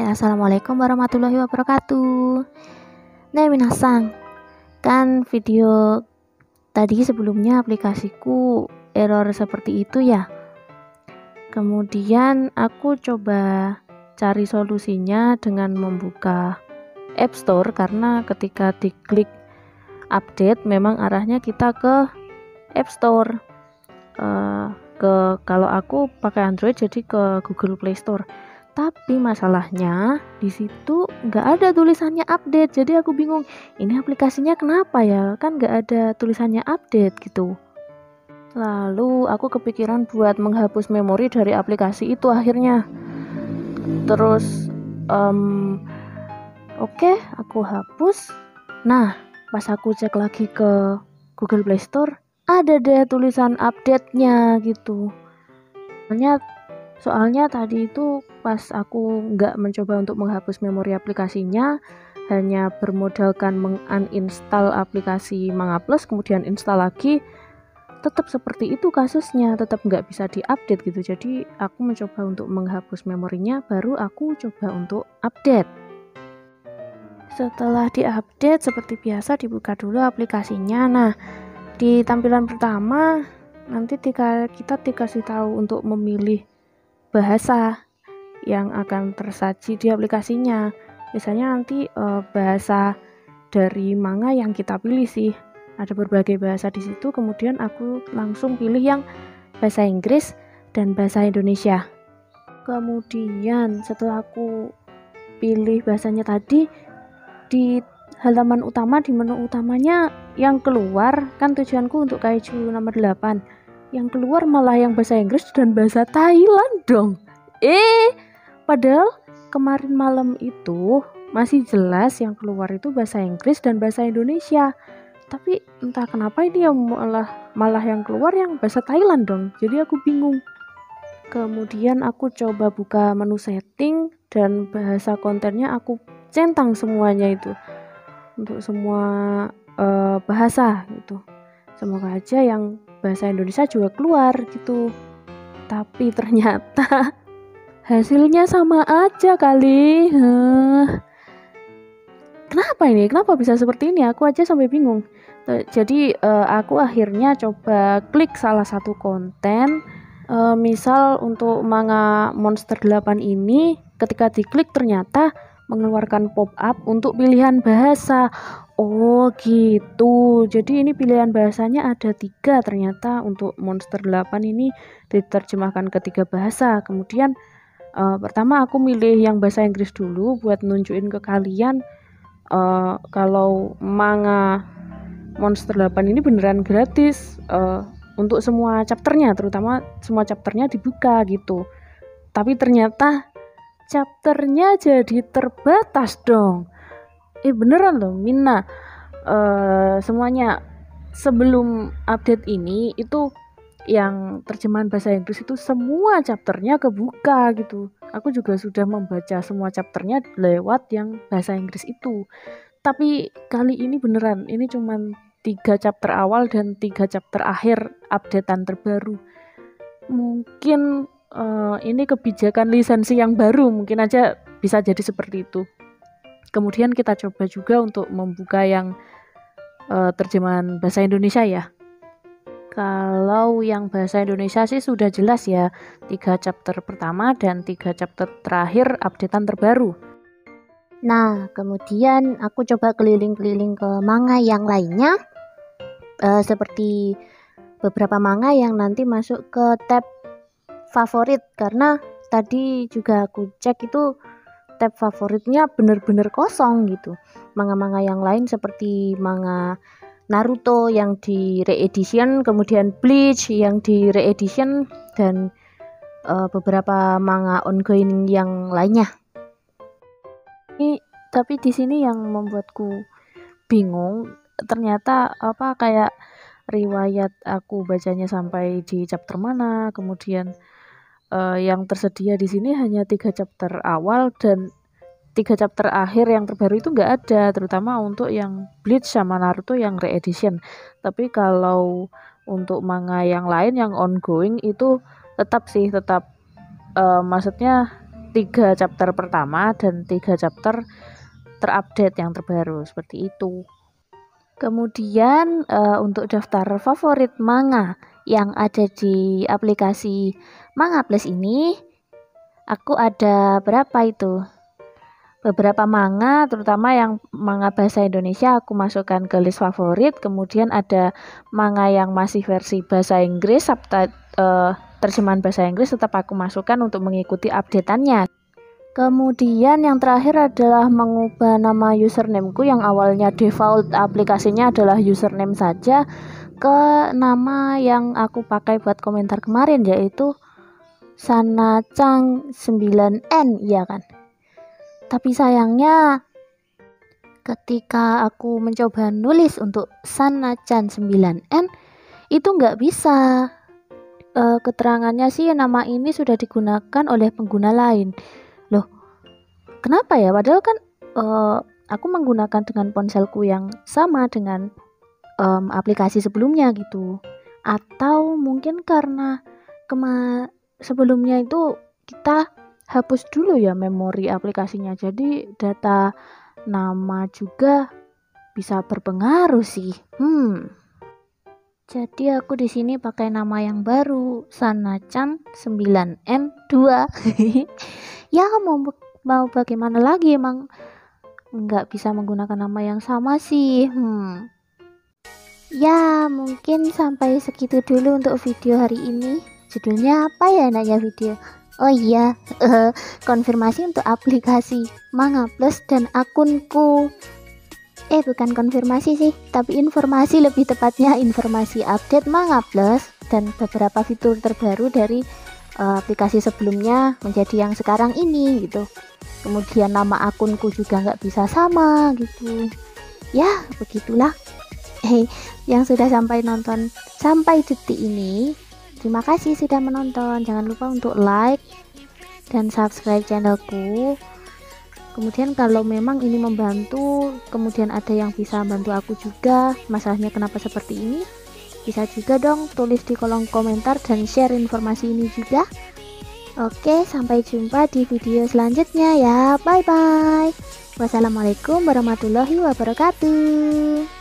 Assalamualaikum warahmatullahi wabarakatuh. Nah, minasang, kan video tadi sebelumnya aplikasiku error seperti itu ya. Kemudian aku coba cari solusinya dengan membuka App Store, karena ketika diklik update memang arahnya kita ke App Store. Kalau aku pakai Android jadi ke Google Play Store. Tapi masalahnya di situ nggak ada tulisannya update, jadi aku bingung ini aplikasinya kenapa ya, kan nggak ada tulisannya update gitu. Lalu aku kepikiran buat menghapus memori dari aplikasi itu akhirnya. Terus oke, aku hapus. Nah, pas aku cek lagi ke Google Play Store, ada deh tulisan update-nya gitu. Soalnya tadi itu pas aku nggak mencoba untuk menghapus memori aplikasinya, hanya bermodalkan menguninstall aplikasi Manga Plus, kemudian install lagi, tetap seperti itu kasusnya, tetap nggak bisa diupdate gitu. Jadi aku mencoba untuk menghapus memorinya, baru aku coba untuk update. Setelah diupdate, seperti biasa dibuka dulu aplikasinya. Nah, di tampilan pertama nanti kita dikasih tahu untuk memilih bahasa yang akan tersaji di aplikasinya. Biasanya nanti bahasa dari manga yang kita pilih sih. Ada berbagai bahasa di situ, kemudian aku langsung pilih yang bahasa Inggris dan bahasa Indonesia. Kemudian setelah aku pilih bahasanya tadi, di halaman utama, di menu utamanya yang keluar, kan tujuanku untuk Kaiju nomor 8, yang keluar malah yang bahasa Inggris dan bahasa Thailand dong. Padahal kemarin malam itu masih jelas yang keluar itu bahasa Inggris dan bahasa Indonesia. Tapi entah kenapa ini yang malah yang keluar yang bahasa Thailand dong. Jadi aku bingung. Kemudian aku coba buka menu setting dan bahasa kontennya aku centang semuanya itu untuk semua bahasa gitu. Semoga aja yang bahasa Indonesia juga keluar gitu. Tapi ternyata hasilnya sama aja kali. Kenapa ini? Kenapa bisa seperti ini? Aku aja sampai bingung. Jadi aku akhirnya coba klik salah satu konten. Misal untuk manga Monster 8 ini, ketika diklik ternyata mengeluarkan pop-up untuk pilihan bahasa. Oh gitu, jadi ini pilihan bahasanya ada 3 ternyata. Untuk Monster 8 ini diterjemahkan ke 3 bahasa. Kemudian pertama aku milih yang bahasa Inggris dulu buat nunjukin ke kalian kalau manga Monster 8 ini beneran gratis untuk semua chapternya, terutama semua chapternya dibuka gitu. Tapi ternyata chapternya jadi terbatas dong. Beneran loh Mina, semuanya sebelum update ini itu yang terjemahan bahasa Inggris itu semua chapternya kebuka gitu. Aku juga sudah membaca semua chapternya lewat yang bahasa Inggris itu. Tapi kali ini beneran, ini cuman 3 chapter awal dan 3 chapter akhir updatean terbaru. Mungkin ini kebijakan lisensi yang baru, mungkin aja bisa jadi seperti itu. Kemudian kita coba juga untuk membuka yang terjemahan bahasa Indonesia ya. Kalau yang bahasa Indonesia sih sudah jelas ya, 3 chapter pertama dan 3 chapter terakhir updatean terbaru. Nah, kemudian aku coba keliling-keliling ke manga yang lainnya, seperti beberapa manga yang nanti masuk ke tab favorit, karena tadi juga aku cek itu tab favoritnya bener-bener kosong gitu. Manga-manga yang lain seperti manga Naruto yang di re-edition, kemudian Bleach yang di re-edition, dan beberapa manga ongoing yang lainnya. Tapi di sini yang membuatku bingung, ternyata kayak riwayat aku bacanya sampai di chapter mana, kemudian yang tersedia di sini hanya 3 chapter awal dan 3 chapter akhir yang terbaru itu nggak ada, terutama untuk yang Bleach sama Naruto yang re-edition. Tapi kalau untuk manga yang lain yang ongoing itu tetap maksudnya 3 chapter pertama dan 3 chapter terupdate yang terbaru seperti itu. Kemudian untuk daftar favorit manga yang ada di aplikasi Manga Plus ini, aku ada berapa itu? Beberapa manga, terutama yang manga bahasa Indonesia aku masukkan ke list favorit. Kemudian ada manga yang masih versi bahasa Inggris, terjemahan bahasa Inggris tetap aku masukkan untuk mengikuti updateannya. Kemudian yang terakhir adalah mengubah nama usernameku yang awalnya default aplikasinya adalah username saja ke nama yang aku pakai buat komentar kemarin, yaitu Sanacang 9N, ya kan? Tapi sayangnya ketika aku mencoba nulis untuk Sanachan 9N itu nggak bisa. Keterangannya sih nama ini sudah digunakan oleh pengguna lain. Loh, kenapa ya? Padahal kan aku menggunakan dengan ponselku yang sama dengan aplikasi sebelumnya gitu. Atau mungkin karena sebelumnya itu kita hapus dulu ya memori aplikasinya, jadi data nama juga bisa berpengaruh sih. Jadi aku di sini pakai nama yang baru, Sanachan 9N2. Ya mau bagaimana lagi, emang nggak bisa menggunakan nama yang sama sih. Ya mungkin sampai segitu dulu untuk video hari ini. Judulnya apa ya enaknya video? Oh iya, konfirmasi untuk aplikasi Manga Plus dan akunku. Bukan konfirmasi sih, tapi informasi, lebih tepatnya informasi update Manga Plus dan beberapa fitur terbaru dari aplikasi sebelumnya menjadi yang sekarang ini gitu. Kemudian nama akunku juga nggak bisa sama gitu. Ya, begitulah. Yang sudah sampai nonton sampai detik ini, terima kasih sudah menonton. Jangan lupa untuk like dan subscribe channelku. Kemudian kalau memang ini membantu, kemudian ada yang bisa bantu aku juga, masalahnya kenapa seperti ini, bisa juga dong tulis di kolom komentar dan share informasi ini juga. Oke, sampai jumpa di video selanjutnya ya. Bye bye. Wassalamualaikum warahmatullahi wabarakatuh.